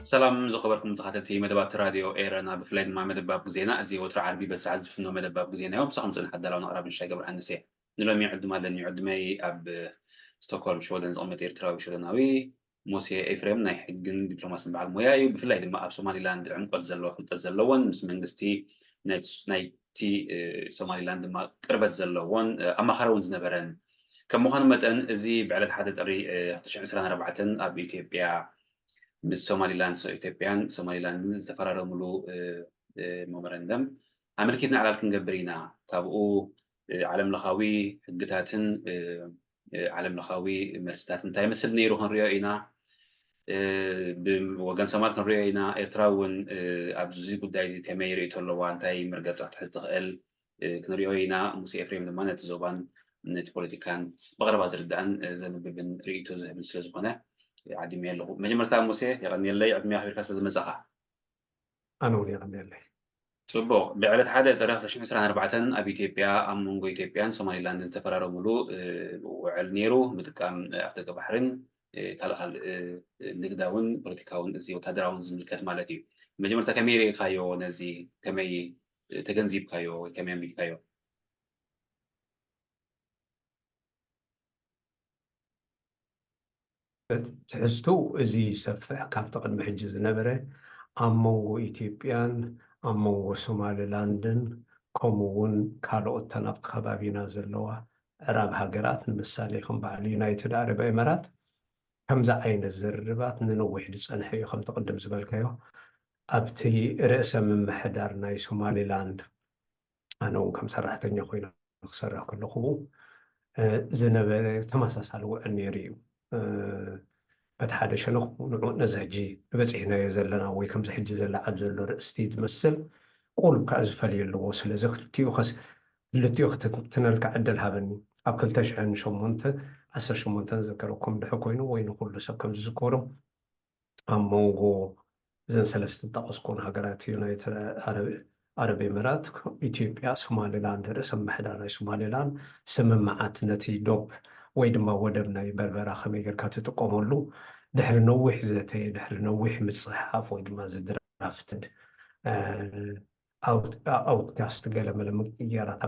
سلام زخبركم تخاتتي مدبات راديو إيرانا بفلايد مع مدباب زينة أزي وتر عربي بس عزف إنه مدباب زينة يوم صح مثلا حتى لو نقرب من شيء قبل هندسة نلوم يعد مالن يعد ماي أب ستوكهولم شودن زعمة إيرتراوي شودناوي موسى إفريم ناي حقن دبلوماسي بعد موياي بفلايد ما أب سومالي لاند عمق زلوا كنت زلون مس منجستي نايتي سومالي لاند ما قربت زلون أما خرون زنبرن كم مخان متن أزي بعد حدث أري تشعر سنة ربعة أب إثيوبيا ምስ ሶማሊላንድ ኢትዮጵያን ሶማሊላንድ ዝተፈራረሙሉ ሜሞራንደም ኣመልኪትና ዕላል ክንገብር ኢና ካብኡ ዓለም ለኻዊ ሕግታትን ዓለም ለኻዊ መስተታት እንታይ ይመስል ነይሩ ክንሪኦ ኢና ብወገን ሶማል ክንሪኦ ኢና ኤርትራ እውን ኣብዚ ጉዳይ እዚ ከመይ ርእቶ ኣለዋ እንታይ ምርገፃ ክትሕዝ ትኽእል ክንሪኦ ኢና ሙሴ ኤፍሬም ድማ ነቲ ዞባን ነቲ ፖለቲካን ብቐረባ ዝርዳእን ዘንብብን ርእቶ ዝህብን ስለ ዝኾነ عديمي له مجمرتا موسى يغني لي عدمي أخير كاس المزخة أنا ولي يغني لي سبوا بعدد حدا تاريخ 2024 أبي إثيوبيا أم مونغو إثيوبيان سوماليلاند استفرارو ملو وعلنيرو متكام أفتك بحرين كالخال نقداون بوليتيكاون زي وتهدراون زملكات مالتي مجمرتا كميري كايو نزي كمي تجنزيب كايو كمي أمي كايو تحسو زي سفح كاب تقدم حجز نبره أمو إثيوبيان أمو سوماليلاندن كومون كارو تنبت خبابينا زلوا عرب هاجرات المثالي خم بعد يونايتد عرب إمارات كم زعين الزربات ننوح لصنحي خم تقدم زبالكيو أبتي رأس من محدار ناي سوماليلاند أنا كم سرحتني خوينا خسرها كل خبو زنبره تماسس على وعنيريو بتحدى شنو نوع نزهجي بزحنا يزلنا ويكم زحجي زل عجل رأستي تمثل قول كأز فلي اللي وصل زختي وخس اللي تيوخت تنالك عدل هبني أكل تشعن شو منت عسر شو منت ذكركم بحكوينه وين كل سكم ذكرهم أمو زين سلست تقصكون هجرات يونايتد عرب إمارات إثيوبيا سوماليلاند رسم محدانا سوماليلاند سمم معاتنتي دوب ويدما ودبنا يبربرا خميجر كاتو تقومولو دحر نوح زتي دحر نوح متصحف ويدما زدرافتد اوت كاست قال ملم يارات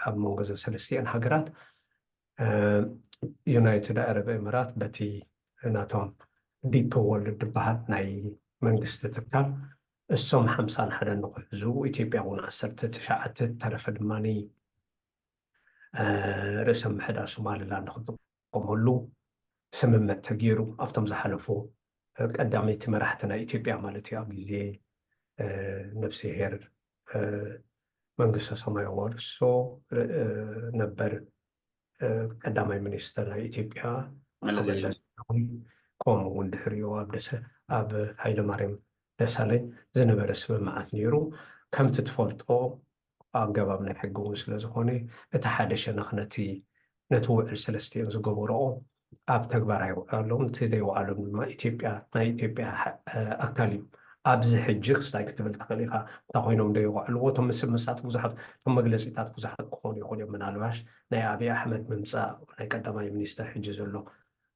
امو غزن سلستيان هاجرات يونايتد عرب امارات بتي ناتوم ديب وورلد بحث ناي منجست تكال السوم حمسان حدا نقحزو إثيوبيا ونعسرت تشعت ترف دماني رسم حدا سوماليلاند قمولو سممت تغيرو افتم زحلفو قدامي تمرحتنا إثيوبيا مالتي أبيزي نفسي هير منقصة سمايا ورسو نبر قدامي منستر إثيوبيا كوم وندحريو أب هايل ماريم دسالي زنبر سممعات نيرو كم تتفولتو أجابنا حقون سلزخوني اتحادش نخنتي نتوع السلستين زقبورو أب تكبر لهم تدي وعلم ما إثيوبيا نا إثيوبيا أكلم أبز حجك ستايك تبل تخليها تقوينهم دي وعلو وتم مسات وزحت ثم جلسيتات وزحت كوني يقول من الواش نا أبي أحمد ممسا ونقدم أي منيستر حجز له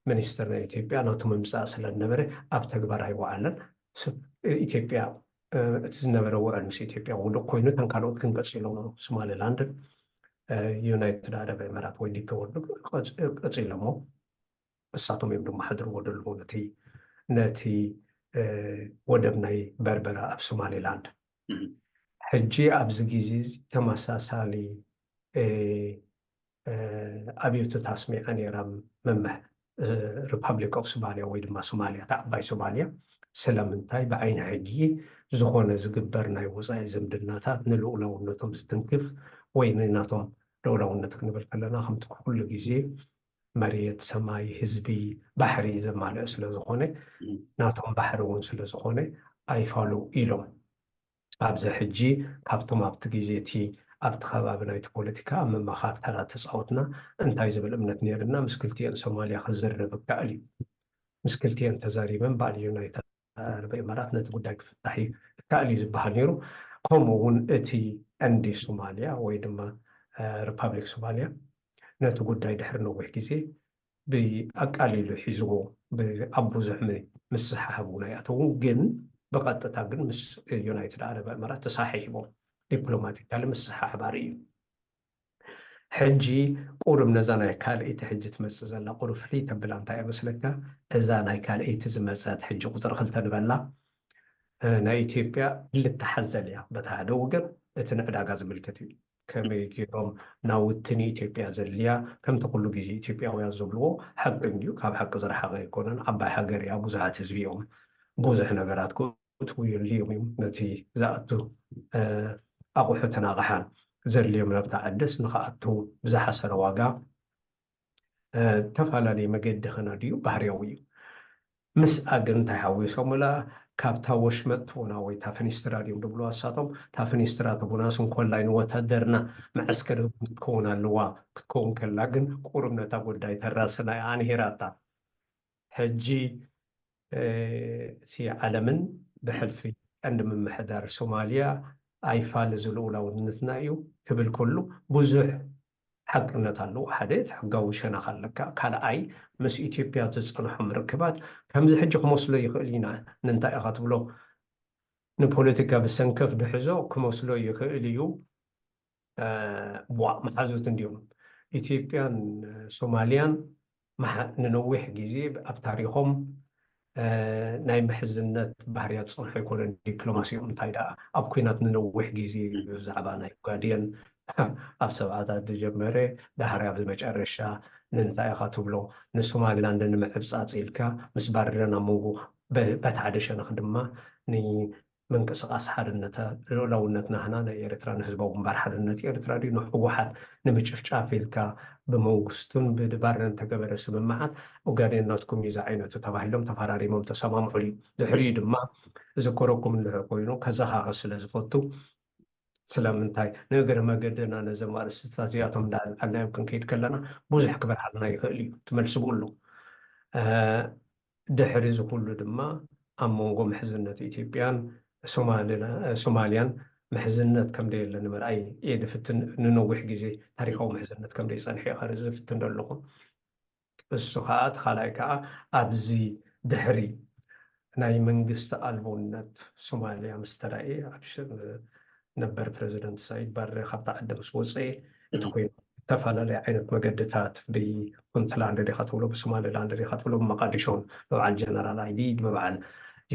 منيستر نا إثيوبيا نوتم ممسا سلن نبرة أب تكبر وعلن إثيوبيا تزنبر وعنس إثيوبيا ولو كوينو تنكالوت كنقصيلو سوماليلاند يونايتد عرب إمارات ويدي تورد قصيلمو الساطم يبدو محضر ودلو نتي ودبناي بربرا أب سوماليلاند حجي أبز جيزيز تمساسالي أبيوتو تاسمي أني رام ممه ريبابليك أوف سوماليا ويدما سوماليا تعباي سوماليا سلامنتاي بعين حجي ዝኾነ ዝግበር ናይ ወፃኢ ዝምድናታት ንልኡላውነቶም ዝትንክፍ ወይ ንናቶም ልኡላውነት ክንብል ከለና ከምቲ ኩሉ ግዜ መሬት ሰማይ ህዝቢ ባሕሪ ዘማልአ ስለ ዝኾነ ናቶም ባሕሪ እውን ስለ ዝኾነ ኣይፋሉ ኢሎም ኣብዚ ሕጂ ካብቶም ኣብቲ ግዜ እቲ ኣብቲ ከባቢ ናይቲ ፖለቲካ ኣብ መማኻርታት ተፃወትና እንታይ ዝብል እምነት ነርና ምስ ክልቲአን ሶማልያ ክዝረብ ይከኣል እዩ ምስ ክልቲአን ተዛሪበን ባዕል ዩናይትድ ዓረብ ኤሚራት ነቲ ጉዳይ ክፍታሕ ይከኣል እዩ ዝበሃል ነይሩ ከምኡ እውን እቲ ቀንዲ ሶማልያ ወይ ድማ ሪፓብሊክ ሶማልያ ነቲ ጉዳይ ድሕሪ ነዊሕ ግዜ ብኣቃሊሉ ሒዝዎ ኣብ ብዙሕ ምስሓብ እውን ኣይኣተውን ግን ብቐጥታ ግን ምስ ዩናይትድ ዓረብ ኤሚራት ተሳሒቦም ዲፕሎማቲካሊ ምስሓባር እዩ ሕጂ ቁርብ ነዛ ናይ ካልአይቲ ሕጂ ትመፅእ ዘላ ቁርብ ፍልይ ተብላ እንታይ ይመስለካ እዛ ናይ ካልአይቲ ዝመፀት ሕጂ ቁፅሪ 2 ንበላ ናይ ኢትዮጵያ ክልተ ሓዘል እያ በታ ሓደ ወገን እቲ ንዕዳጋ ዝምልከት እዩ ከመይ ገይሮም ናውትን ኢትዮጵያ ዘድልያ ከምቲ ኩሉ ግዜ ኢትዮጵያውያን ዝብልዎ ሓቂ እዩ ካብ ሓቂ ዝረሓቐ ኣይኮነን ዓባይ ሃገር እያ ብዙሓት ህዝቢ እዮም ብዙሕ ነገራት ክትውይሉ እዮም ነቲ ዝኣቱ ኣቑሑትን ኣቕሓን ዘድልዮም ናብታ ዓድስ ንኽኣቱ ብዝሓሰረ ዋጋ ተፈላለየ መገዲ ክነድዩ ባህርያዊ እዩ ምስኣ ግን እንታይ ሓዊሶምላ ካብታ ወሽመጥ ትቡና ወይ ታ ፈኒስትራ ድዮም ድብልዋ ንሳቶም ታ ፈኒስትራ ትቡና ስንኮላይ ንወታደርና መዕስከር ክትከውን ኣለዋ ክትከውን ከላ ግን ቁርብ ነታ ጉዳይ ተራስና ኣንሂራታ ሕጂ እቲ ዓለምን ብሕልፊ ቀንዲ ምምሕዳር ሶማልያ ኣይፋል ዝልኡላውነትና እዩ ክብል ከሉ ብዙሕ ሓቅነት ኣለዎ ሓደ እቲ ሕጋዊ ሸነኽ ኣለካ ካልኣይ ምስ ኢትዮጵያ ዝፀንሖም ርክባት ከምዚ ሕጂ ክመስሎ ይኽእል ኢና ንንታይ ኢኻ ትብሎ ንፖለቲካ ብሰንከፍ ድሕዞ ክመስሎ ይኽእል እዩ መሓዙት እንዲዮም ኢትዮጵያን ሶማልያን ንነዊሕ ግዜ ኣብ ታሪኾም ናይ ምሕዝነት ባህርያት ፀንሖ ይኮነን ዲፕሎማሲኦም እንታይ ደኣ ኣብ ኩናት ንነዊሕ ግዜ ብዛዕባ ናይ ኡጋዴን ኣብ ሰብዓታት ዝጀመረ ዳሕሪ ኣብ መጨረሻ ንንታይ ኢኻ ትብሎ ንሶማሊላንድ ንምዕብፃፅ ኢልካ ምስ ባርረን ኣብ መንጎ በቲ ሓደ ሸነኽ ድማ ንምንቅስቓስ ሓድነት ልኡላውነትና ህና ናይ ኤርትራ ንህዝባዊ ምንባር ሓድነት ኤርትራ ድዩ ንሕወሓት ንምጭፍጫፍ ኢልካ ብመንግስቱን ብባርረን ተገበረ ስምምዓት ኡጋዴን ናትኩም እዩ ዝዓይነቱ ተባሂሎም ተፈራሪሞም ተሰማምዑ እዩ ድሕሪኡ ድማ ዝከረኩም እንድሕር ኮይኑ ከዘኻኽር ስለ ዝፈቱ ስለምንታይ ንእግረ መገድና ነዞም ኣርእስትታት እዚኣቶም እንዳልዓልናዮም ክንከይድ ከለና ብዙሕ ክበርሓልና ይኽእል እዩ ትመልስብሉ ድሕሪ ዝኩሉ ድማ ኣብ መንጎ ምሕዝነት ኢትዮጵያን ሶማልያን ምሕዝነት ከምደየለ ንምርኣይ እየ ድፍትን ንነዊሕ ግዜ ታሪካዊ ምሕዝነት ከምደይ ፀኒሐ ኸ ዝፍትን ዘለኹ እሱ ከዓ እቲ ካልኣይ ከዓ ኣብዚ ድሕሪ ናይ መንግስቲ ኣልቦነት ሶማልያ ምስ ተራእየ ኣብ ነበር ፕሬዚደንት ሳኢድ ባሬ ካብታ ዓዲ ምስ ወፅአ እቲ ኮይኑ ዝተፈላለዩ ዓይነት መገድታት ብፑንትላንድ ዲኻ ትብሎ ብሶማሊላንድ ዲኻ ትብሎ ብመቃዲሾን በበዓል ጀነራል ዓይዲድ በበዓል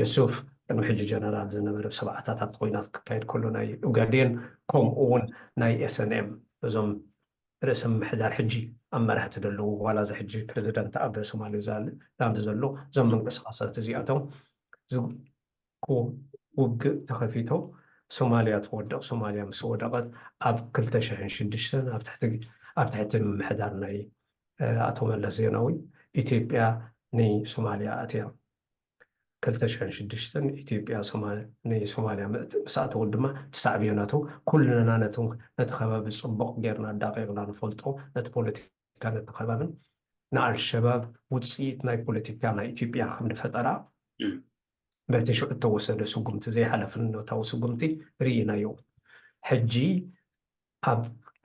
ዮሱፍ ቅድሚ ሕጂ ጀነራል ዝነበረ ብሰብዓታት ኣብቲ ኩናት ክካየድ ከሎ ናይ ኡጋዴን ከምኡ እውን ናይ ኤስኤንኤም እዞም ርእሰ ምምሕዳር ሕጂ ኣብ መራሕቲ ዘለዉ ዋላ እዚ ሕጂ ፕሬዚደንት ኣብ ሶማሌ ላንድ ዘሎ እዞም ምንቅስቃሳት እዚኣቶም ውግእ ተኸፊቶም ሶማልያ ትወደቕ ሶማልያ ምስ ወደቐት ኣብ 2006 ኣብ ትሕቲ ምምሕዳር ናይ ኣቶ መለስ ዜናዊ ኢትዮጵያ ንሶማልያ ኣትያ 2006 ኢትዮጵያ ንሶማልያ ምስኣተው ድማ ተሳዕብዮናቱ ኩልና ነቲ ከባቢ ፅቡቅ ጌርና ዳቂቕና ንፈልጦ ነቲ ፖለቲካ ነቲ ከባብን ንኣልሸባብ ውፅኢት ናይ ፖለቲካ ናይ ኢትዮጵያ ከም ንፈጠራ በቲ ሽዑ ተወሰደ ስጉምቲ ዘይሓለፍነታዊ ስጉምቲ ርኢናዮ ሕጂ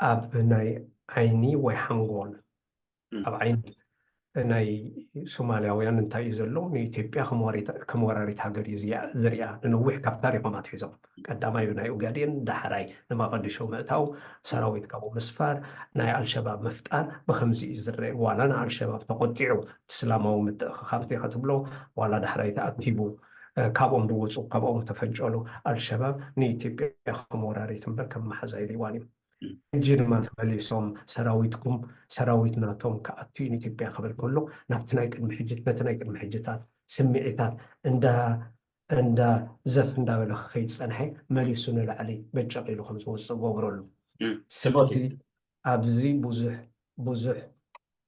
ኣብ ናይ ዓይኒ ወይ ሓንጎል ኣብ ዓይኒ ናይ ሶማልያውያን እንታይ እዩ ዘሎ ንኢትዮጵያ ከም ወራሪት ሃገር እዩ ዝርያ ንነዊሕ ካብ ታሪኮም ኣትሒዞም ቀዳማይ ብናይ ኡጋዴን ዳሕራይ ንመቐዲሾ ምእታው ሰራዊት ካብኡ ምስፋር ናይ ኣልሸባብ ምፍጣር ብከምዚ እዩ ዝርአ ዋላ ንኣልሸባብ ተቆጢዑ እስላማዊ ምትእኽኻብቲ ኢኻ ትብሎ ዋላ ዳሕራይ ተኣኪቡ ካብኦም ድወፁ ካብኦም ተፈንጨሉ ኣልሸባብ ንኢትዮጵያ ከም ወራሪት እምበር ከም ማሓዛ ይሪእዋን እዩ ሕጂ ድማ ተመሊሶም ሰራዊትኩም ሰራዊት ናቶም ከኣትዩ ንኢትዮጵያ ክብል ከሎ ናብቲ ናይ ቅድሚ ሕጅት ነቲ ናይ ቅድሚ ሕጅታት ስምዒታት እንዳ ዘፍ እንዳበለ ከይድ ፀንሐ መሊሱ ንላዕሊ በጨቂሉ ከም ዝወፅእ ገብረሉ ስለዚ ኣብዚ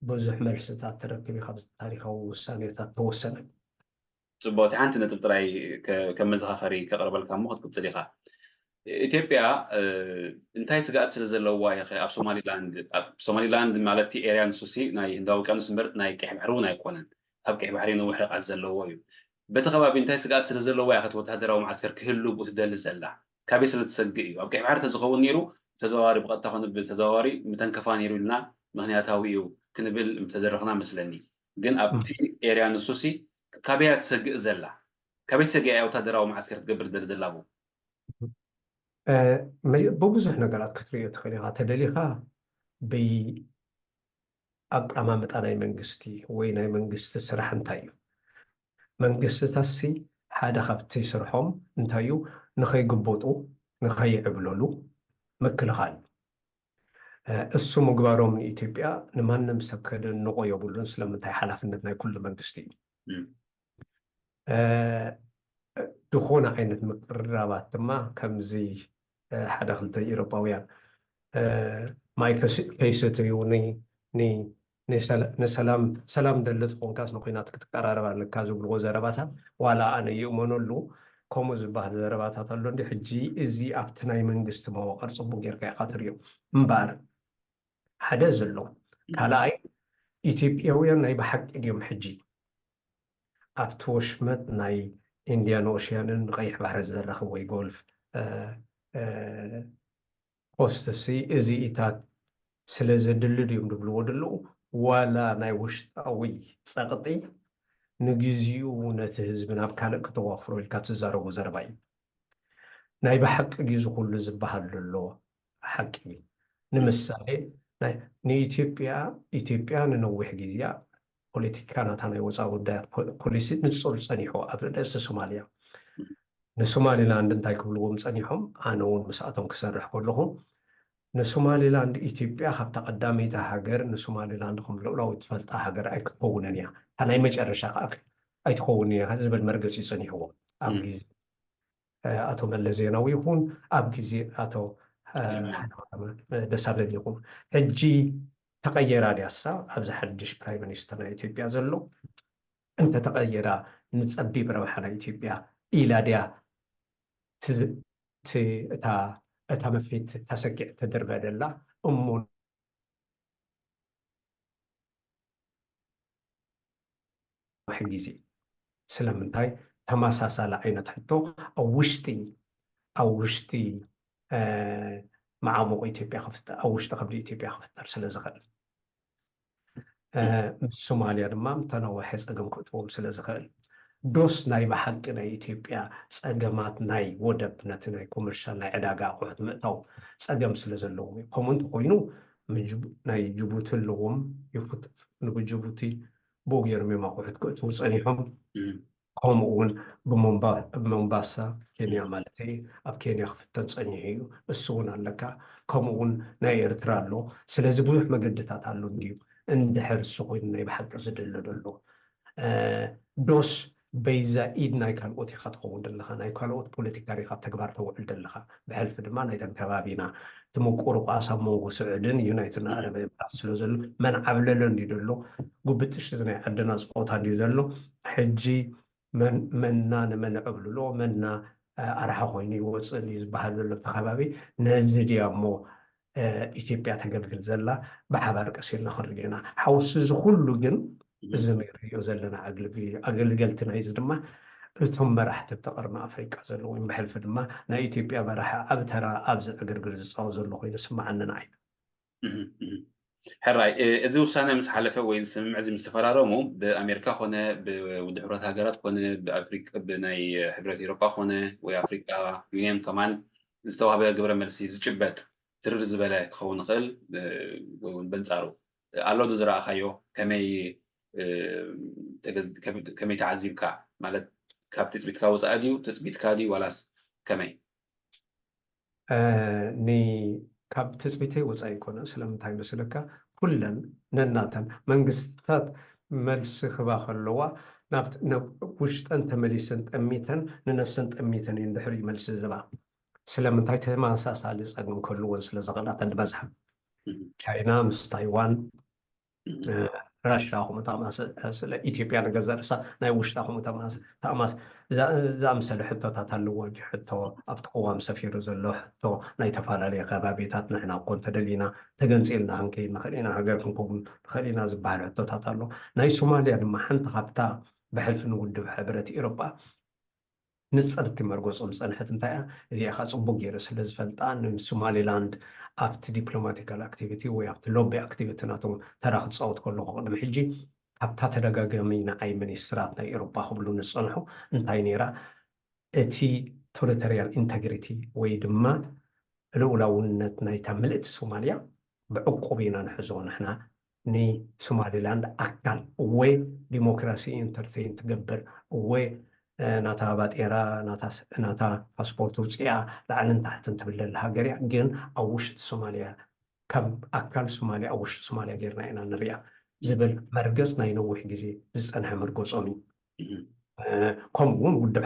ብዙሕ መልስታት ተረክብ ካብ ታሪካዊ ውሳኔታት ተወሰነ ጽቡቅ ሓንቲ ነጥብ ጥራይ ከም መዘኻኸሪ ከቕርበልካ እሞ ክትቅፅል ኢኻ ኢትዮጵያ እንታይ ስጋኣት ስለ ዘለዋ ኢኸ ኣብ ሶማሊላንድ ማለት ኤርያ ንሱሲ ናይ ህንዳዊ ውቅያኖስ እምበር ናይ ቀይሕ ባሕሪ እውን ኣይኮነን ኣብ ቀይሕ ባሕሪ ነዊሕ ርሕቀት ዘለዎ እዩ በቲ ከባቢ እንታይ ስጋኣት ስለ ዘለዋ ኢኸ እቲ ወተሃደራዊ ማዓስከር ክህሉ ብኡ ትደሊ ዘላ ካበይ ስለ ትሰግእ እዩ ኣብ ቀይሕ ባሕሪ ተዝኸውን ነይሩ ተዘዋዋሪ ብቐጥታ ኮነ ብተዘዋዋሪ ምተንከፋ ነይሩ ኢልና ምክንያታዊ እዩ ክንብል ተደረኽና መስለኒ ግን ኣብቲ ኤርያ ንሱሲ ካበይ ትሰግእ ዘላ ካበይ ሰጊኣ ወተሃደራዊ ማዓስከር ትገብር ደሊ ዘላ ببزح نقرات كترية تخليها تدليها بأقامة أنا منجستي وين أي منجست سرح انتايو منجست تاسي حدا خبتي سرحهم انتايو نخي قبوطو نخي عبلولو مكل خال السو مقبارو من إثيوبيا نمان نمسك كده نقو يبولون سلام انتاي حلافنتنا كل منجستي دخونا عينت مقربات ما كمزي حدا خلطة إيروباويان ماي كيستيو ني سلام دلت خونكاس نقينات كتقرارب على كازو بالغزرباتا ولا أنا يؤمنولو كومز بعد زرباتا تلون دي حجي إزي أبتناي منجست مواقر صبو غير كي خاطريو مبار حدا زلو كالاي إثيوبياويان ناي بحق اليوم حجي أبتوشمت ناي إنديان أوشيان غيح بحر الزرخ وي غولف قوستسي إزي إتات سلازدل ديوم دبلو ودلو ولا ناي وشتاوي ساقطي نجزيو نتهزبنا بكالك توافرو الكاتزارو وزرباي ناي بحق جيزو كل زبحر للو حقي نمسالي ني إثيوبيا ننوح جيزيا بوليتيكانا تانا يوزاو دا بوليسي نتصول صنيحو أبدا إسا سوماليا نسوماليلاند انتاي كبلوهم صنيحهم آنون مساعتهم كسرح كلهم نسوماليلاند إثيوبيا خبتا قدامي تا هاجر نسوماليلاند خم لو تفلت هاجر أي كتبوننيا تانا يمج أرشاق أي تخونيا هذا بالمرقس يصنيحو أبجيزي أتو ملزيناوي يكون أبجيزي أتو دسالة يكون هجي تغير رئاسة أبز حدش برايم مينستر إثيوبيا زلو أنت تغير نتصبي بروحنا إثيوبيا إلى ديا تا مفيت تسكع تدرب دلا أمون حجيزي سلام انتاي تماساسا لعينة حتو أو وشتي مع موقع إثيوبيا خفت أو وشت قبل إثيوبيا خفت أرسل زغل الصوماليا دمام تنوع حس أجمع كتبهم سلازخال دوس ناي بحق ناي إثيوبيا سأجمعت ناي ودب ناي كومرشال ناي عداقة واحد مقطع سأجمع سلازلهم كومنت قوينو من ناي جبوت اللهم يفوت نبو جبوتي بوغير مما واحد كتبوا صنيحهم كومون بمومباسا كينيا مالتي أب كينيا خفتن صنيحيو السونا لك كومون ناي إرترالو سلازي بوح مقدتات علو نديو اندحر السوقين ناي بحق زدلو دوس بيزا إيد ناي كان أوتي خطقون دلخا ناي كان أوت بوليتيكا ريخا تكبار توعل دلخا بحلف دما ناي تنتبابينا تموك أوروقا موغو سعودين يونايتنا عربي براسلو زلو من عبللن يدلو قبتش زناي عدنا سقوطا يدلو حجي من عبللو منا أرحا خويني وصلي يزبحلو لبتخبابي نزدي أمو إثيوبيا تنقبل زلا بحبار قصير نخرجنا حوس كله جن زمير يوزلنا أقل يزدما ثم راح تبتقرنا أفريقيا زلوا وين بحلف دما نا إثيوبيا براح أبترى أبز أقرقل زصاو زلوا خوي نسمع عننا عيب حراي إذا وصلنا مس حلفة ويسمع زي مستفرارمو بأمريكا خونه بودحورات هاجرات خونه بأفريقيا بناي حبرات أوروبا خونه وأفريقيا يونيون كمان استوى بها قبل مرسي زجبت ترر زبالة خون نقل ونبنصارو الله دزرا خيو كمي كمي تعذيب كا مالت كاب تثبيت كا وساديو تثبيت كادي ولاس كمي ني كاب تثبيتي وصاي كونه سلامتاي مسلكا كلن نناتن منغستات ملس خبا خلوا ውሽጠን ተመሊሰን ጠሚተን ንነፍሰን ጠሚተን እንድሕር ይመልስ ዝባ ስለምንታይ ተመሳሳሊ ፀገም ከልዎን ስለ ዘቕላተን ድበዝሓ ቻይና ምስ ታይዋን ራሽያ ከምኡ ስለ ኢትዮጵያ ነገር ዘርሳ ናይ ውሽጣ ከምኡ ተኣማስ ዝኣምሰለ ሕቶታት ኣለዎ ሕቶ ኣብቲ ቅዋም ሰፊሩ ዘሎ ሕቶ ናይ ተፈላለየ ከባቢታት ንሕና እኮ እንተደሊና ተገንፂልና ክንከይድ ንኽእል ኢና ሃገር ክንከውን ንኽእል ኢና ዝበሃል ሕቶታት ኣሎ ናይ ሶማልያ ድማ ሓንቲ ካብታ ብሕልፊ ንውድብ ሕብረት ኤውሮጳ ንፀርቲ መርጎፆም ፀንሐት እንታይ እያ እዚኣ ካ ፅቡቅ ገይረ ስለ ዝፈልጣ ንሶማሊላንድ ኣብቲ ዲፕሎማቲካል ኣክቲቪቲ ወይ ኣብቲ ሎቢ ኣክቲቪቲ ናቶም ተራ ክትፃወት ከለኩ ቅድሚ ሕጂ ካብታ ተደጋጋሚ ንዓይ ሚኒስትራት ናይ ኤውሮጳ ክብሉ ንፀንሑ እንታይ ነይራ እቲ ቴሪቶርያል ኢንተግሪቲ ወይ ድማ ልኡላውነት ናይታ ምልእቲ ሶማልያ ብዕቁብ ኢና ንሕዞ ንሕና ንሶማሊላንድ ኣካል ወይ ዲሞክራሲ ኢንተርቴን ትገብር ወይ ናታ ባጤራ ናታ ፓስፖርት ውፅያ ላዕልን ታሕትን ትብለላ ሃገር እያ ግን ኣብ ውሽጢ ሶማልያ ከም ኣካል ሶማልያ ኣብ ውሽጢ ሶማልያ ጌርና ኢና ንሪኣ ዝብል መርገፅ ናይ ነዊሕ ግዜ ዝፀንሐ መርገፆም እዩ ከምኡውን ውድብ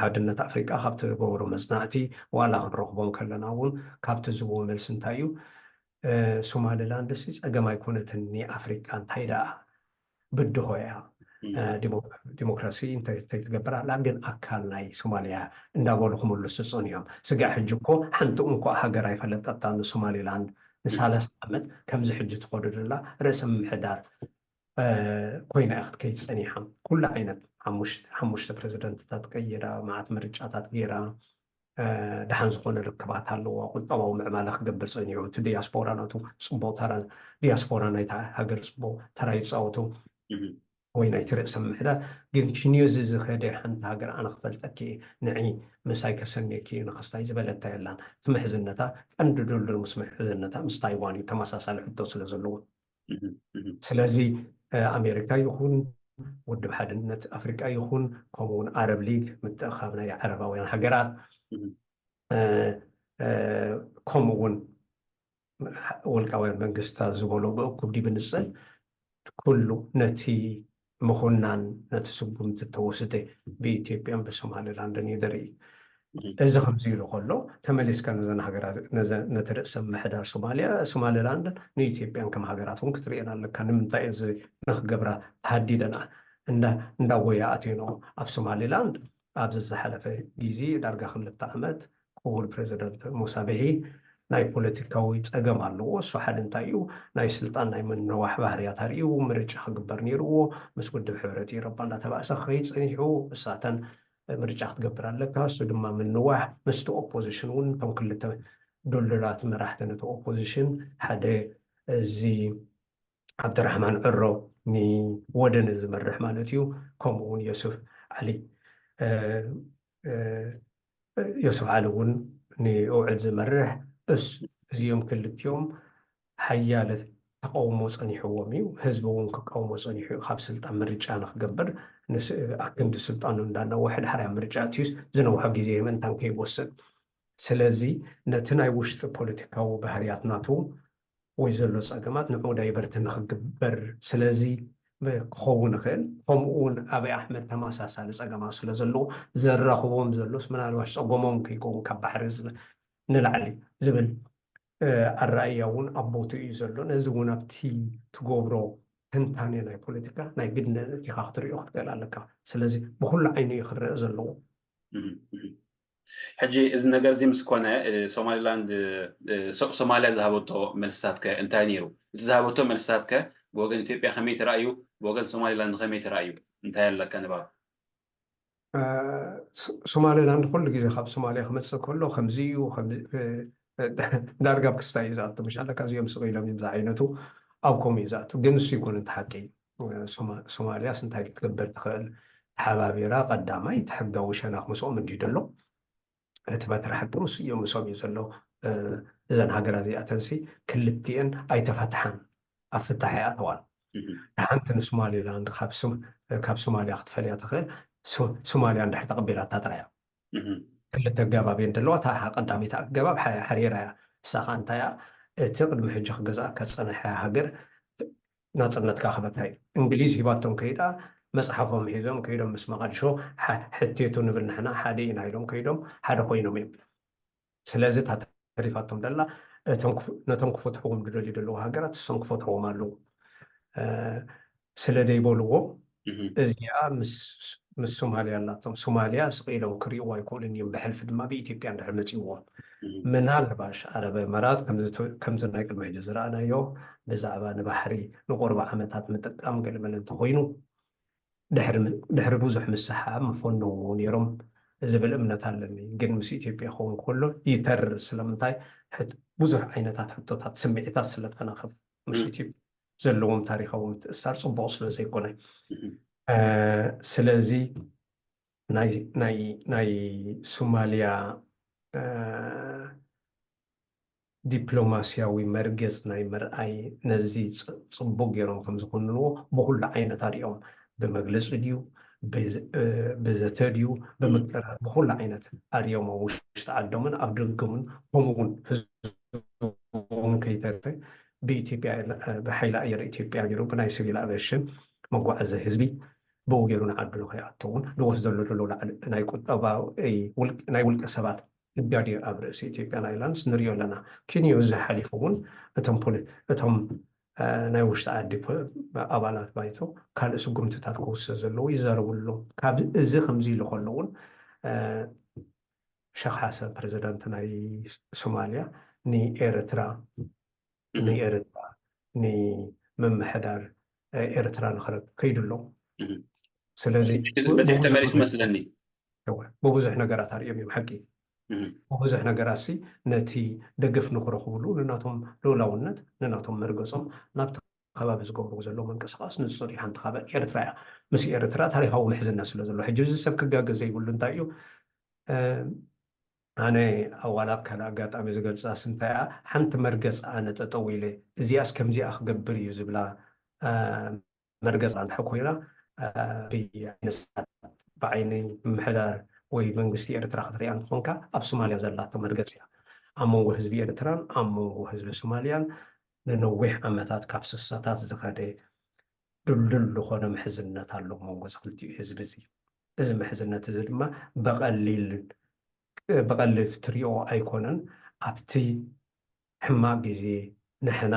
ሓድነት ኣፍሪቃ ካብቲ ዝገበሮ መፅናዕቲ ዋላ ክንረኽቦም ከለና እውን ካብቲ ዝህቦ መልሲ እንታይ እዩ ሶማሊላንድ ፀገም ኣይኮነትን ንኣፍሪቃ እንታይ ደኣ ብድሆ እያ ዲሞክራሲ እንተይትገብር ኣላ ግን ኣካል ናይ ሶማልያ እንዳበሉ ክምልሱ ዝፀንዮም ስጋዕ ሕጂ እኮ ሓንቲ እንኳ ሃገር ኣይፈለጠታ ንሶማሊላንድ ንሳለስተ ዓመት ከምዚ ሕጂ ትኸዱ ዘላ ርእሰ ምምሕዳር ኮይና እያ ክትከይድ ፀኒሓ ኩሉ ዓይነት ሓሙሽተ ፕረዚደንትታት ቀይራ መዓት ምርጫታት ገይራ ድሓን ዝኾነ ርክባት ኣለዎ ቁጠባዊ ምዕማላ ክገብር ፀኒዑ እቲ ዲያስፖራ ናቱ ፅቡቅ ተራ ዲያስፖራ ናይታ ሃገር ፅቡቅ ተራ ይፃወቱ ወይ ናይቲ ርእሰ ምምሕዳር ግን ሽንዮዚ ዝኸደ ሓንቲ ሃገር ኣነ ክፈልጠኪ ንዒ ምሳይ ከሰኒየኪ ንክስታይ ዝበለታ የላን እቲ ምሕዝነታ ቀንዲ ድልድል ምስ ምሕዝነታ ምስ ታይዋን እዩ ተመሳሳሊ ሕቶ ስለ ዘለዎ ስለዚ ኣሜሪካ ይኹን ውድብ ሓድነት ኣፍሪቃ ይኹን ከምኡውን ዓረብ ሊግ ምትእኻብ ናይ ዓረባውያን ሃገራት ከምኡውን ውልቃውያን መንግስታት ዝበሎ ብእኩብ ዲብንፅል ኩሉ ነቲ ምኹናን ነቲ ስጉምቲ ተወስደ ብኢትዮጵያን ብሶማሊላንድን ይደርኢ እዚ ከምዚ ኢሉ ከሎ ተመሊስካ ነዘን ሃገራት ነቲ ርእሰ ምምሕዳር ሶማሊላንድን ንኢትዮጵያን ከም ሃገራት እውን ክትሪአና ኣለካ ንምንታይ እዚ ንክገብራ ተሃዲደና እንዳጎያ ኣትዩኖ ኣብ ሶማሊላንድ ኣብዚ ዝሓለፈ ግዜ ዳርጋ 2 ዓመት ክቡር ፕሬዚደንት ሙሳ ቢሒ ናይ ፖለቲካዊ ፀገም ኣለዎ እሱ ሓደ እንታይ እዩ ናይ ስልጣን ናይ ምንዋሕ ባህርያት ኣርእዩ ምርጫ ክግበር ነይርዎ ምስ ውድብ ሕብረት ኤውሮጳ እንዳተባእሰ ከይድ ፀኒሑ እሳተን ምርጫ ክትገብር ኣለካ እሱ ድማ ምንዋሕ ምስቲ ኦፖዚሽን እውን እቶም ክልተ ዶልዶላት መራሕቲ ነቲ ኦፖዚሽን ሓደ እዚ ዓብድራሕማን ዕሮ ንወደን ዝመርሕ ማለት እዩ ከምኡውን ዮሱፍ ዓሊ እውን ንውዕል ዝመርሕ እዚኦም ክልቲኦም ሓያለ ተቃውሞ ፀኒሕዎም እዩ ህዝቢ እውን ክቃውሞ ፀኒሑ ካብ ስልጣን ምርጫ ንክገብር ኣክንዲ ስልጣኑ እንዳነወሐ ድሕርያ ምርጫ እትዩስ ዝነውሐ ግዜ ምንታን ከይወስድ ስለዚ ነቲ ናይ ውሽጢ ፖለቲካዊ ባህርያት ናቱ ወይ ዘሎ ፀገማት ንዑ ዳይቨርቲ ንክግበር ስለዚ ክኸውን ይኽእል ከምኡውን ኣብይ ኣሕመድ ተመሳሳሊ ፀገማት ስለ ዘለዎ ዘራኽቦም ዘሎስ ምናልባሽ ፀጎሞም ከይከውን ካብ ባሕሪ ንላዕሊ ዝብል ኣረኣያ እውን ኣቦቱ እዩ ዘሎ ነዚ እውን ኣብቲ ትገብሮ ትንታነ ናይ ፖለቲካ ናይ ግድነት እቲኻ ክትሪኦ ክትክእል ኣለካ ስለዚ ብኩሉ ዓይኒ እዩ ክረአ ዘለዎ ሕጂ እዚ ነገር እዚ ምስ ኮነ ሶማሊላንድ ሶማልያ ዝሃበቶ መልስታት ከ እንታይ ነይሩ እቲ ዝሃበቶ መልስታት ከ ብወገን ኢትዮጵያ ከመይ ተራእዩ ብወገን ሶማሊላንድ ከመይ ተራእዩ እንታይ ኣለካ ንባብ ሶማሊላንድ ኩሉ ግዜ ካብ ሶማልያ ክመፅእ ከሎ ከምዚ እዩ ዳርጋ ብክስታይ እዩ ዝኣቱ ምሽ ኣለካ እዚኦም ስቕ ኢሎም እዮም ዝዓይነቱ ኣብ ከምኡ እዩ ዝኣቱ ግን ንሱ ይኮነ እቲ ሓቂ ሶማልያስ እንታይ ክትገብር ትኽእል ተሓባቢራ ቀዳማይ እቲ ሕጋዊ ሸናኽ ምስኦም እንዲዩ ደሎ እቲ በትሪ ሕቂ ምስ እዮም ምስኦም እዩ ዘሎ እዘን ሃገራት እዚኣተንሲ ክልቲአን ኣይተፈትሓን ኣብ ፍታሕ ይኣተዋን ሓንቲ ንሶማሊላንድ ካብ ሶማልያ ክትፈልያ ትኽእል ሶማልያ እንድሕር ተቐቢላታ ጥራያ ክልተ ኣገባብ እንደለዋ እታ ቀዳሚት ኣገባብ ሓሪራ እያ ንሳኻ እንታይ እያ እቲ ቅድሚ ሕጂ ክገዝኣካ ዝፀንሐ ሃገር ናፅነትካ ክበካ እዩ እንግሊዝ ሂባቶም ከይዳ መጽሓፎም ሒዞም ከይዶም ምስ መቃድሾ ሕቴቱ ንብል ንሕና ሓደ ኢና ኢሎም ከይዶም ሓደ ኮይኖም እዮም ስለዚ ተሪፋቶም ደላ ነቶም ክፈትሕዎም ዝደልዩ ዘለዉ ሃገራት እሶም ክፈትሕዎም ኣለዉ ስለ ዘይበልዎ እዚኣ ምስ ሶማልያ ኣላቶም ሶማልያ ስቂኢሎም ክሪእዎ ኣይክእሉን እዮም ብሕልፊ ድማ ብኢትዮጵያ እንድሕር መፂዎም ምናልባሽ ዓረብ መራት ከምዚ ናይ ቅድሚ ሕጂ ዝረኣናዮ ብዛዕባ ንባሕሪ ንቁርቢ ዓመታት ምጥቃም ገለመለ እንተኮይኑ ድሕሪ ብዙሕ ምስሓብ ምፈነዎ ነይሮም ዝብል እምነት ኣለኒ ግን ምስ ኢትዮጵያ ክኸውን ከሎ ይተርር ስለምንታይ ብዙሕ ዓይነታት ሕቶታት ስምዒታት ስለተናኸብ ምስ ኢትዮጵያ ዘለዎም ታሪካዊ ምትእስሳር ፅቡቅ ስለ ዘይኮነ ስለዚ ናይ ሶማልያ ዲፕሎማስያዊ መርገፅ ናይ ምርኣይ ነዚ ፅቡቅ ገይሮም ከም ዝኮንዎ ብኩሉ ዓይነት ኣሪኦም ብመግለፂ ድዩ ብዘተ ድዩ ብምቅራር ብኩሉ ዓይነት ኣሪኦም ውሽጢ ዓዶምን ኣብ ደገምን ከምኡውን ህዝቡን ከይተርፈ ብኢትዮጵያ ብሓይሊ ኣየር ኢትዮጵያ ገይሩ ብናይ ሲቪል ኣቪዬሽን መጓዓዘ ህዝቢ ብኡ ገይሩ ንዓዱ ንከይኣተውን ዝወስደሉ ዘሎ ናይ ቁጠባ ናይ ውልቀ ሰባት ግዳዲ ኣብ ርእሲ ኢትዮጵያን ኣይላንድስ ንሪኦ ኣለና ኬንያ ዝሓሊፉ እውን እቶም ናይ ውሽጢ ዓዲ ኣባላት ባይቶ ካልእ ስጉምትታት ክውሰድ ዘለዉ ይዛረብሎም ካብ እዚ ከምዚ ኢሉ ከሎ እውን ሸክ ሓሰን ፕረዚዳንት ናይ ሶማልያ ንኤርትራ ንምምሕዳር ኤርትራ ንክረክብ ከይድሎ ስለዚ ተመሪሱ መስለኒ ብብዙሕ ነገራት ኣሪኦም እዮም ሓቂ ብብዙሕ ነገራት ሲ ነቲ ደገፍ ንክረክብሉ ንናቶም ልኡላውነት ንናቶም መርገፆም ናብቲ ከባቢ ዝገብርዎ ዘለዉ ምንቅስቃስ ንፅር ሓንቲ ካብ ኤርትራ እያ ምስ ኤርትራ ታሪካዊ ምሕዝነት ስለ ዘሎ ሕጂ እዚ ሰብ ክጋገዝ ዘይብሉ እንታይ እዩ ኣነ ኣዋላ ካል ኣጋጣሚ ዝገልፃስ እንታይ እያ ሓንቲ መርገፅ ኣነ ጠጠው ኢለ እዚኣስ ከምዚኣ ክገብር እዩ ዝብላ መርገፅ እንድሕር ኮይና ብዓይኒ ምምሕዳር ወይ መንግስቲ ኤርትራ ክትሪኣ እንትኮንካ ኣብ ሶማልያ ዘላቶ መርገፅ እያ ኣብ መንጎ ህዝቢ ኤርትራን ኣብ መንጎ ህዝቢ ሶማልያን ንነዊሕ ዓመታት ካብ ስሳታት ዝኸደ ድልድል ዝኾነ ምሕዝነት ኣሎ መንጎ ክልቲኡ ህዝቢ እዚ እዚ ምሕዝነት እዚ ድማ ብቐሊል ትሪኦ ኣይኮነን ኣብቲ ሕማቅ ግዜ ንሕና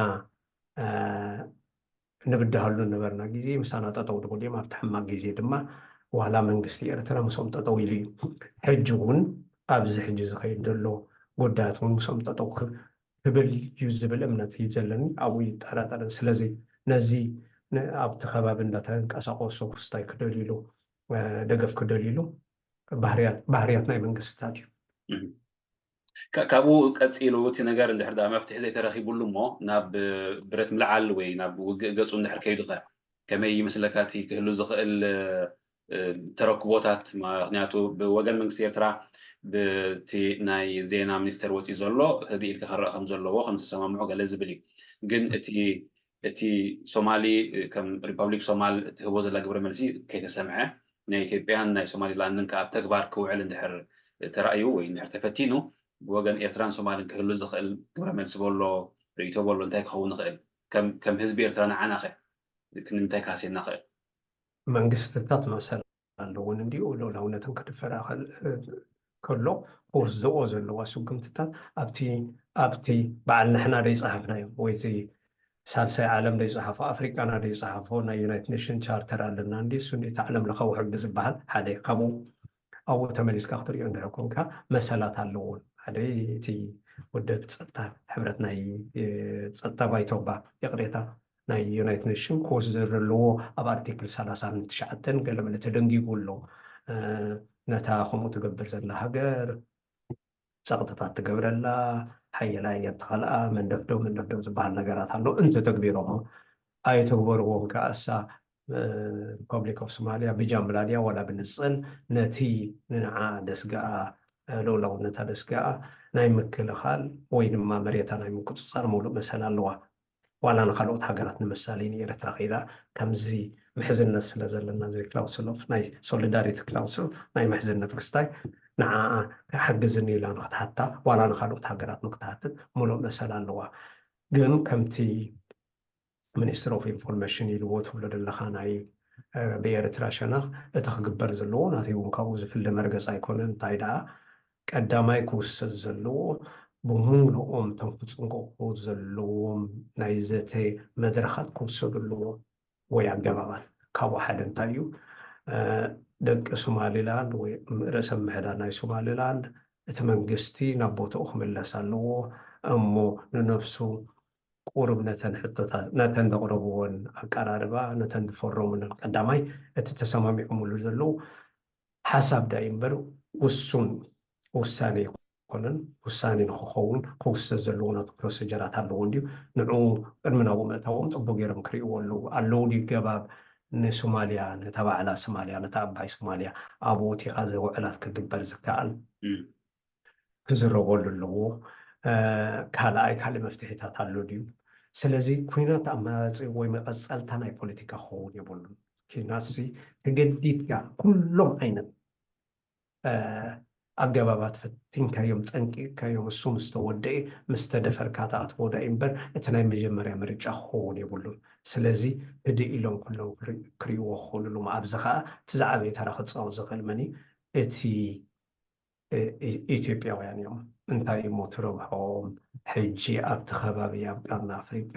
ንብድሃሉ ነበርና ግዜ ምሳና ጠጠው ድብል እዮም ኣብቲ ሕማቅ ግዜ ድማ ዋላ መንግስቲ ኤርትራ ምሶም ጠጠው ኢሉ እዩ ሕጂ እውን ኣብዚ ሕጂ ዝኸይድ ዘሎ ጉዳያት እውን ምሶም ጠጠው ክብል እዩ ዝብል እምነት እዩ ዘለኒ ኣብኡ ይጠራጠርን ስለዚ ነዚ ኣብቲ ከባቢ እንዳተንቀሳቀሱ ክስታይ ክደልይሉ ደገፍ ክደልይሉ ባህርያት ናይ መንግስትታት እዩ ካብኡ ቀፂሉ እቲ ነገር እንድሕር ዳ መፍትሒ ዘይተረኺቡሉ እሞ ናብ ብረት ምልዓል ወይ ናብ ውግእ ገፁ እንድሕር ከይዱ ኸ ከመይ ይመስለካ እቲ ክህሉ ዝኽእል ተረክቦታት ምክንያቱ ብወገን መንግስቲ ኤርትራ ብቲ ናይ ዜና ሚኒስተር ወፂኡ ዘሎ ህዲ ኢልካ ክረአ ከም ዘለዎ ከም ዝሰማምዑ ገለ ዝብል እዩ ግን እቲ ሶማሊ ከም ሪፐብሊክ ሶማል ትህቦ ዘላ ግብረ መልሲ ከይተሰምዐ ናይ ኢትዮጵያን ናይ ሶማሊላንድን ካብ ተግባር ክውዕል እንድሕር ተራእዩ ወይ እንድሕር ተፈቲኑ ብወገን ኤርትራን ሶማልን ክህሉ ዝኽእል ግብረ መልሲ በሎ ርእይቶ በሎ እንታይ ክኸውን ይኽእል ከም ህዝቢ ኤርትራ ንዓና ኸ ክንምንታይ ካሴና ኽእል መንግስትታት መሰል ኣለውን እንዲኡ ልኡላውነትን ክድፈራኸል ከሎ ክወስድኦ ዘለዋ ስጉምትታት ኣብቲ በዓል ንሕና ደይፀሓፍናዮም ወይቲ ሳልሳይ ዓለም ደይፀሓፎ ኣፍሪቃና ደይፀሓፎ ናይ ዩናይትድ ኔሽን ቻርተር ኣለና እንዲ እሱ እንዴት ዓለም ለኸዊ ሕጊ ዝበሃል ሓደ ካብኡ ኣብኡ ተመሊስካ ክትሪኦ እንድሕር ኮንካ መሰላት ኣለውን ሓደ እቲ ውድብ ፀጥታ ሕብረት ናይ ፀጥታ ባይቶባ የቕሬታ ናይ ዩናይትድ ኔሽን ክወስድ ዘለዎ ኣብ ኣርቲክል 39 ገለመለ ተደንጊጉ ኣሎ ነታ ከምኡ ትገብር ዘላ ሃገር ፀቕጥታት ትገብረላ ሓየላ እያ ተኻልኣ መንደፍደው ዝበሃል ነገራት ኣሎ እንተተግቢሮሞ ኣይተግበርዎም ከኣሳ ሪፐብሊክ ኦፍ ሶማልያ ብጃምላ ድያ ዋላ ብንፅል ነቲ ንንዓ ደስጋኣ ልኡላውነታ ደስጋኣ ናይ ምክልኻል ወይ ድማ መሬታ ናይ ምቁፅፃር ሙሉእ መሰል ኣለዋ ዋላ ንካልኦት ሃገራት ንምሳሌ ንኤርትራ ኸይዳ ከምዚ ምሕዝነት ስለ ዘለና ዘ ክላውስል ኦፍ ናይ ሶሊዳሪቲ ክላውስል ናይ ምሕዝነት ክስታይ ንዓኣ ሓግዝኒ ኢላ ንክትሓታ ዋላ ንካልኦት ሃገራት ንክትሓትት ሙሉእ መሰል ኣለዋ ግን ከምቲ ሚኒስትር ኦፍ ኢንፎርሜሽን ኢልዎ ትብሎ ዘለካ ናይ ብኤርትራ ሸነኽ እቲ ክግበር ዘለዎ ናተይ እውን ካብኡ ዝፍለ መርገፅ ኣይኮነን እንታይ ደኣ ቀዳማይ ክውሰድ ዘለዎ ብምሉኦም እቶም ክፅንቀቑ ዘለዎም ናይ ዘተ መድረኻት ክውሰዱ ኣለዎም ወይ ኣገባባት ካብኡ ሓደ እንታይ እዩ ደቂ ሶማሊላንድ ወይ ርእሰ ምምሕዳር ናይ ሶማሊላንድ እቲ መንግስቲ ናብ ቦትኡ ክምለስ ኣለዎ እሞ ንነፍሱ ቁርብ ነተን ሕቶታት ነተን ዘቕረብዎን ኣቀራርባ ነተን ዝፈረሙን ቀዳማይ እቲ ተሰማሚዖምሉ ዘለው ሓሳብ ዳ እምበር ውሱን ውሳኔ ይኮነን ውሳኔ ንክኸውን ክውሰድ ዘለዎ ናቱ ፕሮሲጀራት ኣለዎ እንድዩ ንዕኡ ቅድሚ ናብኡ ምእታዎም ፅቡቅ ጌሮም ክርእይዎ ኣለዉ ኣለዉ ድዩ ገባብ ንሶማልያ ነተባዕላ ሶማልያ ነታ ኣባይ ሶማልያ ኣብኡ እቲኻ ዘውዕላት ክግበር ዝከኣል ክዝረበሉ ኣለዎ ካልኣይ ካልእ መፍትሒታት ኣሎ ድዩ ስለዚ ኩናት ኣመራፂ ወይ መቐፀልታ ናይ ፖለቲካ ክኸውን የብሉን ኩናት ተገዲድካ ኩሎም ዓይነት ኣገባባት ፈቲንካዮም ፀንቂቕካዮም እሱ ምስ ተወደአ ምስ ተደፈርካ ተኣትዎ ዳ እምበር እቲ ናይ መጀመርያ ምርጫ ክኸውን የብሉን ስለዚ ህድእ ኢሎም ኩሎም ክርእይዎ ክኽእልሉ ኣብዚ ከዓ እቲ ዝዓበየ ተራ ክፃወት ዝኽእል መኒ እቲ ኢትዮጵያውያን እዮም እንታይ እሞ ትረብሖም ሕጂ ኣብቲ ከባቢ ኣብ ቀርኒ ኣፍሪቃ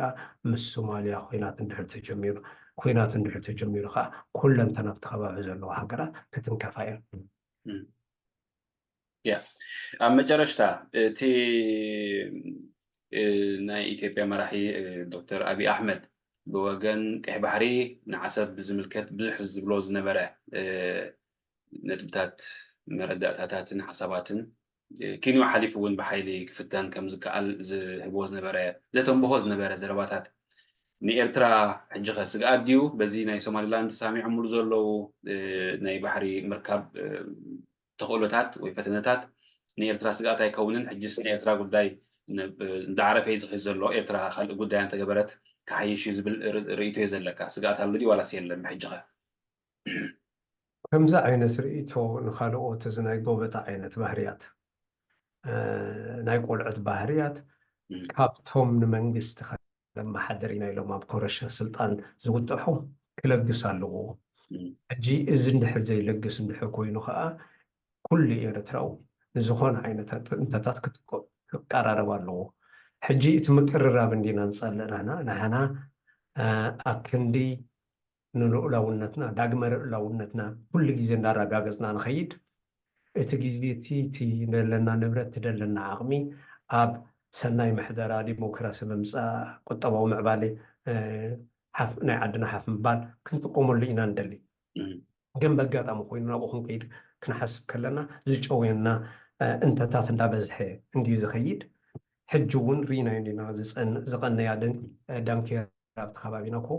ምስ ሶማልያ ኩናት እንድሕር ተጀሚሩ ኩናት እንድሕር ተጀሚሩ ከዓ ኩለንተን ኣብቲ ከባቢ ዘለዋ ሃገራት ክትንከፋ እየን ኣብ መጨረሽታ እቲ ናይ ኢትዮጵያ መራሒ ዶክተር ኣብይ ኣሕመድ ብወገን ቀይሕ ባሕሪ ንዓሰብ ብዝምልከት ብዙሕ ዝብሎ ዝነበረ ነጥብታት መረዳእታታትን ሓሳባትን ኪንዩ ሓሊፉ እውን ብሓይሊ ክፍተን ከም ዝከኣል ዝህብዎ ዝነበረ ዘተንብሆ ዝነበረ ዘረባታት ንኤርትራ ሕጂ ኸ ስግኣት ድዩ በዚ ናይ ሶማሊላንድ ተሳሚዖምሉ ዘለዉ ናይ ባሕሪ ምርካብ ተኽእሎታት ወይ ፈተነታት ንኤርትራ ስግኣት ኣይከውንን ሕጂስ ንኤርትራ ጉዳይ እንዳዓረፈ ዝኽእል ዘሎ ኤርትራ ካልእ ጉዳይ እንተገበረት ክሓይሽ እዩ ዝብል ርእይቶ እየ ዘለካ ስግኣት ኣሎ ድዩ ዋላስ የለን ብሕጂ ኸ ከምዚ ዓይነት ርእይቶ ንካልኦት እዚ ናይ ጎበጣ ዓይነት ባህርያት ናይ ቆልዑት ባህርያት ካብቶም ንመንግስቲ ለማሓደር ኢና ኢሎም ኣብ ኮረሸ ስልጣን ዝውጥሑ ክለግስ ኣለዎ ሕጂ እዚ እንድሕር ዘይለግስ እንድሕር ኮይኑ ከዓ ኩሉ ኤርትራዊ ንዝኾነ ዓይነታት እንተታት ክቀራረብ ኣለዎ ሕጂ እቲ ምቅርራብ እንዲና ንፀልአና ንሕና ኣብ ክንዲ ንልኡላውነትና ዳግመ ልኡላውነትና ኩሉ ግዜ እንዳረጋገፅና ንኸይድ እቲ ግዜ እቲ ደለና ንብረት ትደለና ዓቕሚ ኣብ ሰናይ ምሕደራ ዲሞክራሲ ምምፃእ ቁጠባዊ ምዕባለ ናይ ዓድና ሓፍ ምባል ክንጥቀመሉ ኢና ንደሊ ግን በጋጣሚ ኮይኑ ናብኡ ክንከይድ ክንሓስብ ከለና ዝጨወየና እንተታት እንዳበዝሐ እንድዩ ዝኸይድ ሕጂ እውን ርኢናዮ እንዲና ዝቐነያ ዳንኬራ ኣብቲ ከባቢና ኮ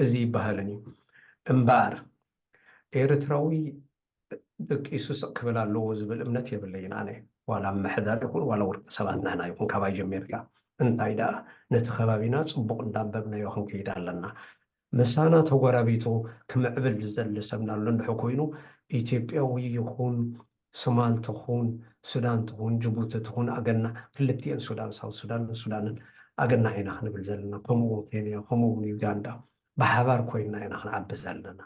እዚ ይበሃልን እዩ እምበር ኤርትራዊ ደቂሱ ስቕ ክብል ኣለዎ ዝብል እምነት የብለይን ኣነ ዋላ ምሕዳር ይኹን ዋላ ውርቂ ሰባት ንሕና ይኹን ካባይ ጀሚርካ እንታይ ደኣ ነቲ ከባቢና ፅቡቅ እንዳንበብናዮ ክንከይድ ኣለና ምሳና ተጎራቢቱ ክምዕብል ዝዘሊ ሰብ ናሎ እንድሕር ኮይኑ ኢትዮጵያዊ ይኹን ሶማል ትኹን ሱዳን ትኹን ጅቡቲ ትኹን ኣገና ክልቲአን ሱዳን ሳውት ሱዳንን ኣገና ኢና ክንብል ዘለና ከምኡውን ኬንያ ከምኡውን ዩጋንዳ ብሓባር ኮይና ኢና ክንዓቢ ዘለና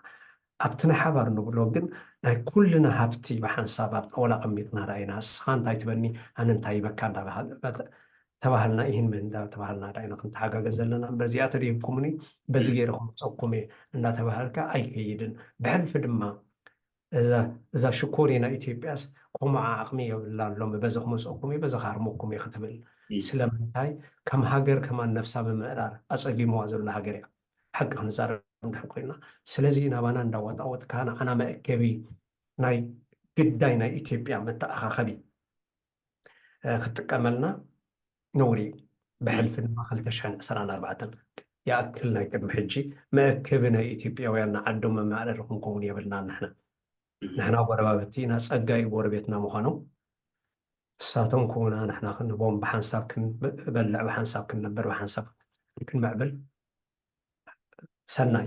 ኣብቲ ናይ ሓባር ንብሎ ግን ናይ ኩልና ሃብቲ ብሓንሳብ ኣብ ጣውላ ቀሚጥና ዳኢና እስኻ እንታይ ትበኒ ኣነ እንታይ ይበካ ተባሃልና ይህን መንዳ ተባሃልና ዳኢና ክንተሓጋገዝ ዘለና በዚኣ ተደይብኩምኒ በዚ ገይረኩም ፀኩመ እንዳተባሃልካ ኣይከይድን ብሕልፊ ድማ እዛ ሽኮሪና ኢትዮጵያስ ከምዓ ዓቕሚ የብላ ኣሎም በዚ ክመፀኩም በዚ ካርመኩም ክትብል ስለምንታይ ከም ሃገር ከማን ነፍሳ ብምዕራር ኣፀጊምዋ ዘሎ ሃገር እያ ሓቂ ክንዛረብ እንድሕር ኮይና ስለዚ ናባና እንዳወጣወጥካ ንዓና መአከቢ ናይ ግዳይ ናይ ኢትዮጵያ መተኣኻኸቢ ክጥቀመልና ነውሪ ብሕልፊ ድማ 2024 ይኣክል ናይ ቅድሚ ሕጂ መአከቢ ናይ ኢትዮጵያውያን ዓዶም መማዕረሪ ክንከውን የብልና ንሕና ጎረባብቲ ኢና ፀጋይ ጎረቤትና ምዃኖም እሳቶም ከውና ንሕና ክንቦም ብሓንሳብ ክንበልዕ ብሓንሳብ ክንነበር ብሓንሳብ ክንመዕብል ሰናይ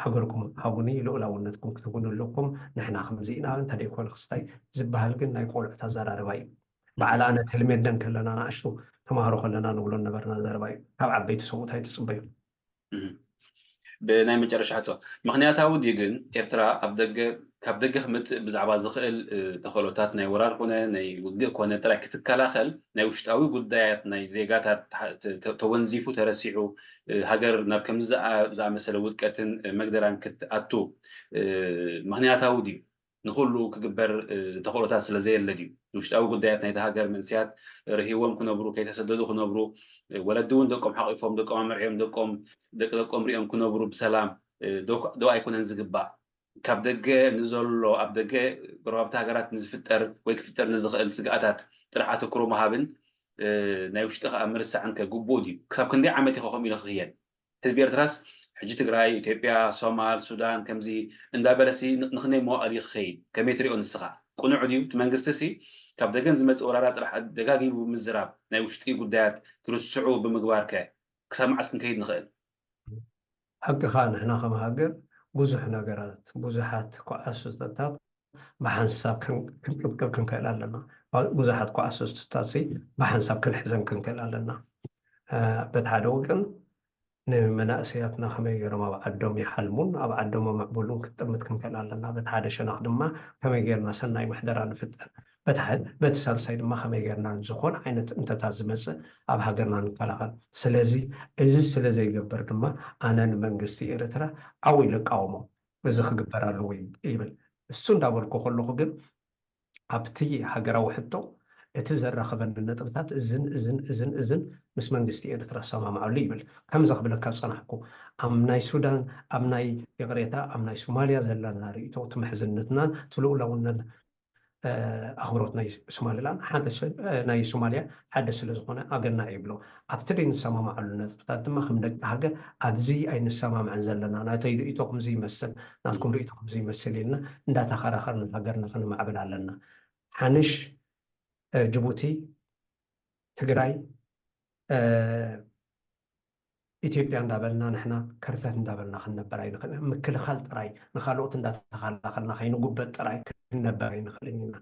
ሃገርኩም ሃቡኒ ልኡላውነትኩም ክትጉኑ ኣለኩም ንሕና ከምዚ ኢና እንተደይኮነ ክስታይ ዝበሃል ግን ናይ ቆልዑት ኣዘራርባ እዩ በዓል ኣነ ተልሜደን ከለና ንኣሽቱ ተምሃሮ ከለና ንብሎ ነበርና ዘረባ እዩ ካብ ዓበይቲ ሰብኡት ኣይትፅበዩ بناي مجرشاتو مخنياتاو ديجن إرترا أبدج كابدج خمت بزعبا زخل تخلوتات ناي ورار كونه ناي وجه كونه ترى كتكلاخل ناي وشتاوي قدايات ناي زيجات تونزيفو ترسيعو هاجر ناب كم زع مثلا ودكتن مقدران كت أتو مخنياتاو دي نخلو كجبر تخلوتات سلزي الذي وشتاوي قدايات ناي هاجر من سيات رهيوم كنا برو كي تسددوا كنا برو ولدون دقم حقيفهم دقم مرعيم دقم دقم ريم كنا برو بسلام دو أيكون نزجبا كاب دقة نزولو أب دقة قرابة هاجرات نزفتر ويكفتر نزغ سجاتات ترعات كرو مهابن نايوشتغ أمر الساعة كجبودي كسب كندي عمتي خو خميل خيان حزب إرتراس حجة تجراي إثيوبيا صومال السودان كمزي إندابلسي نخني مو أريخ خيل كميتري أون السخاء كونو عديو تمنجستسي كاب دقة نزمت أورارات راح دقاقي بمزراب نايوشتغي قدات ترسعو بمقبارك كسب معسكن كيد نخيل حق خان إحنا خم هاجر بوزح نجارات بوزحات كأسستات بحنساب كن كلالنا بوزحات كأسستاتي بحنساب كل حزن كن كلالنا بتعدوكن نمناسياتنا خمي رما بعدهم يحلمون أو بعدهم مقبولون كتمت كن كلالنا بتعد شناخ دما خمي غيرنا سناي محضران فتر بتسال سيد ما خمي غيرنا نزخون عينت انت تازمس أب هاجرنا نكلاخل سلازي سلازي يقبر دما أنا نمنجستي إرترا أو يلقاومو بزخ قبرالو يبل السن دابلكو خلوخو ግን ኣብቲ ሃገራዊ ሕቶ እቲ ዘራኸበኒ ነጥብታት እዝን ምስ መንግስቲ ኤርትራ ሰማምዓሉ ይብል ከምዚ ክብለካ ዝፀናሕኩ ኣብ ናይ ሱዳን ኣብ ናይ ይቕሬታ ኣብ ናይ ሶማልያ ዘለና ርእቶ እቲ ምሕዝነትናን እቲ ልኡላውነት ኣኽብሮት ናይ ሶማሊላንድ ናይ ሶማልያ ሓደ ስለ ዝኾነ ኣገና ይብሎ ኣብቲ ደይንሰማምዓሉ ነጥብታት ድማ ከም ደቂ ሃገር ኣብዚ ኣይንሰማምዕን ዘለና ናተይ ርእቶ ከምዚ ይመስል ናትኩም ርእቶ ከምዚ ይመስል ኢልና እንዳተኸራኸርን ሃገርና ክንማዕብል ኣለና ሓንሽ ጅቡቲ ትግራይ ኢትዮጵያ እንዳበልና ንሕና ከርተት እንዳበልና ክንነበር ኣይንኽእልን ምክልኻል ጥራይ ንካልኦት እንዳተኸላኸልና ከይንጉበት ጥራይ ክንነበር ኣይንኽእልን ኢና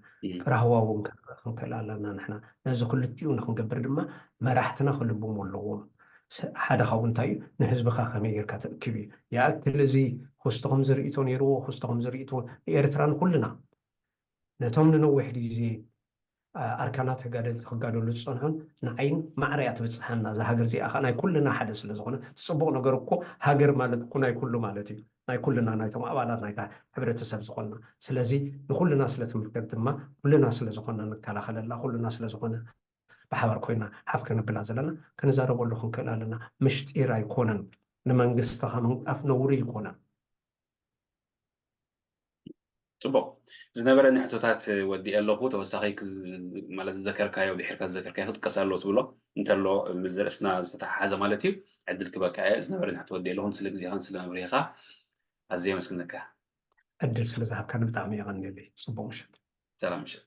ራህዋ እውን ክንክእል ኣለና ንሕና ነዚ ክልቲኡ ንክንገብር ድማ መራሕትና ክልብዎም ኣለዎም ሓደ ካብኡ እንታይ እዩ ንህዝብካ ከመይ ጌርካ ተእክብ እዩ ይኣክል እዚ ክስቶኹም ዝርእቶ ነይርዎ ክስቶኹም ዝርእቶ ንኤርትራን ኩልና ነቶም ንነዊሕ ግዜ ኣርካናት ክጋደሉ ዝፀንሑን ንዓይን ማዕርያ ትብፅሐና እዛ ሃገር እዚኣ ከዓ ናይ ኩልና ሓደ ስለ ዝኾነ ፅቡቅ ነገር እኮ ሃገር ማለት እኮ ናይ ኩሉ ማለት እዩ ናይ ኩልና ናይቶም ኣባላት ናይታ ሕብረተሰብ ዝኾና ስለዚ ንኩልና ስለትምልከት ድማ ኩልና ስለ ዝኾነ ንከላኸለላ ኩልና ስለ ዝኾነ ብሓባር ኮይና ሓፍ ክንብላ ዘለና ክንዛረበሉ ክንክእል ኣለና ምሽጢር ኣይኮነን ንመንግስትኻ ምንቃፍ ነውሪ ይኮነን ፅቡቅ ዝነበረ ንሕቶታት ወዲእ ኣለኹ ተወሳኺ ማለት ዝዘከርካዮ ድሕርካ ዝዘከርካዮ ክትቀስ ኣሎ ትብሎ እንተሎ ምስ ርእስና ዝተተሓሓዘ ማለት እዩ ዕድል ክበካ እየ ዝነበረ ንሕቶ ወዲእ ኣለኹን ስለ ግዜኻን ስለመብሪኻ ኣዝየ መስግነካ ዕድል ስለ ዝሃብካኒ ብጣዕሚ ይቐኒለይ ፅቡቅ ምሽት ሰላም ምሽት